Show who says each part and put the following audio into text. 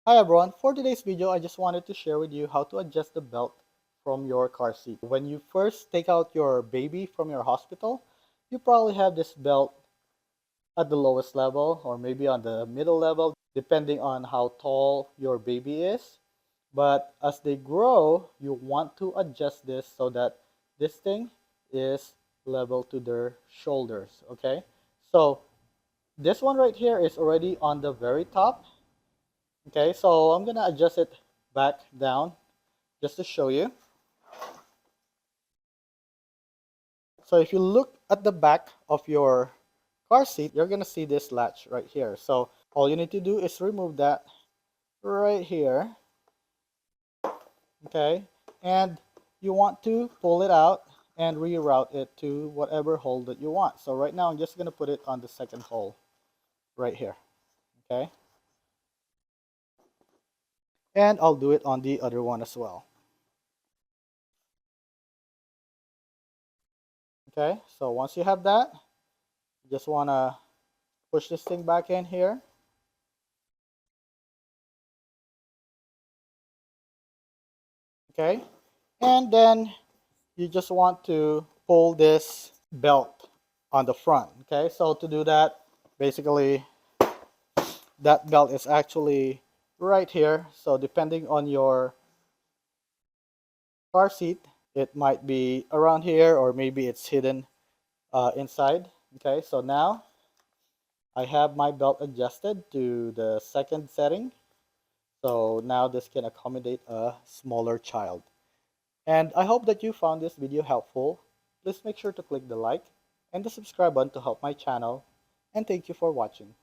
Speaker 1: Hi everyone, for today's video I just wanted to share with you how to adjust the belt from your car seat. When you first take out your baby from your hospital, you probably have this belt at the lowest level or maybe on the middle level depending on how tall your baby is. But as they grow, you want to adjust this so that this thing is level to their shoulders, okay? So this one right here is already on the very top. Okay, so I'm gonna adjust it back down just to show you. So if you look at the back of your car seat, you're gonna see this latch right here. So all you need to do is remove that right here. Okay, and you want to pull it out and reroute it to whatever hole that you want. So right now I'm just gonna put it on the second hole right here. Okay, and I'll do it on the other one as well. Okay, so once you have that, you just wanna push this thing back in here. Okay, and then you just want to pull this belt on the front. Okay, so to do that, basically that belt is actually right here. So depending on your car seat, it might be around here or maybe it's hidden inside. Okay, so now I have my belt adjusted to the second setting. So now this can accommodate a smaller child. And I hope that you found this video helpful. Please make sure to click the like and the subscribe button to help my channel. And thank you for watching.